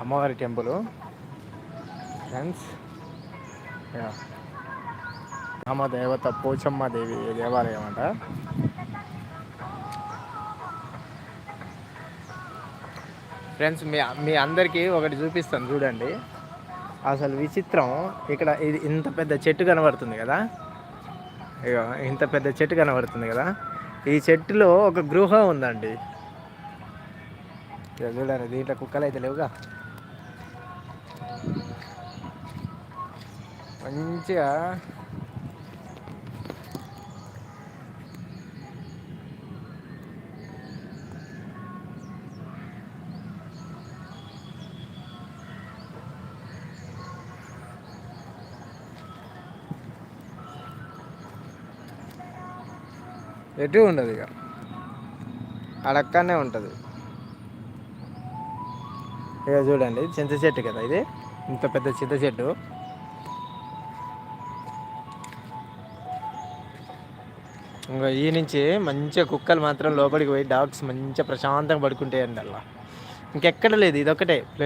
అమ్మవారి temple friends. గ్రామదేవత పోచమ్మ దేవి దేవాలయం అంట. ఫ్రెండ్స్ మీ అందరికీ ఒకటి చూపిస్తాను చూడండి. అసలు విచిత్రం, ఇక్కడ ఇది ఇంత పెద్ద చెట్టు కనబడుతుంది కదా, ఇక ఇంత పెద్ద చెట్టు కనబడుతుంది కదా, ఈ చెట్టులో ఒక గృహ ఉందండి. ఇక చూడండి, దీంట్లో కుక్కలు అయితే లేవుగా. మంచిగా ఎటు ఉండదు, ఇక అడక్కనే ఉంటుంది. ఇక చూడండి, చింత చెట్టు కదా ఇది, ఇంత పెద్ద చింత చెట్టు. ఇంకా ఈ నుంచి మంచిగా కుక్కలు మాత్రం లోపలికి పోయి డాగ్స్ మంచిగా ప్రశాంతంగా పడుకుంటాయండి. అలా ఇంకెక్కడ లేదు, ఇదొక్కటే ప్లేస్.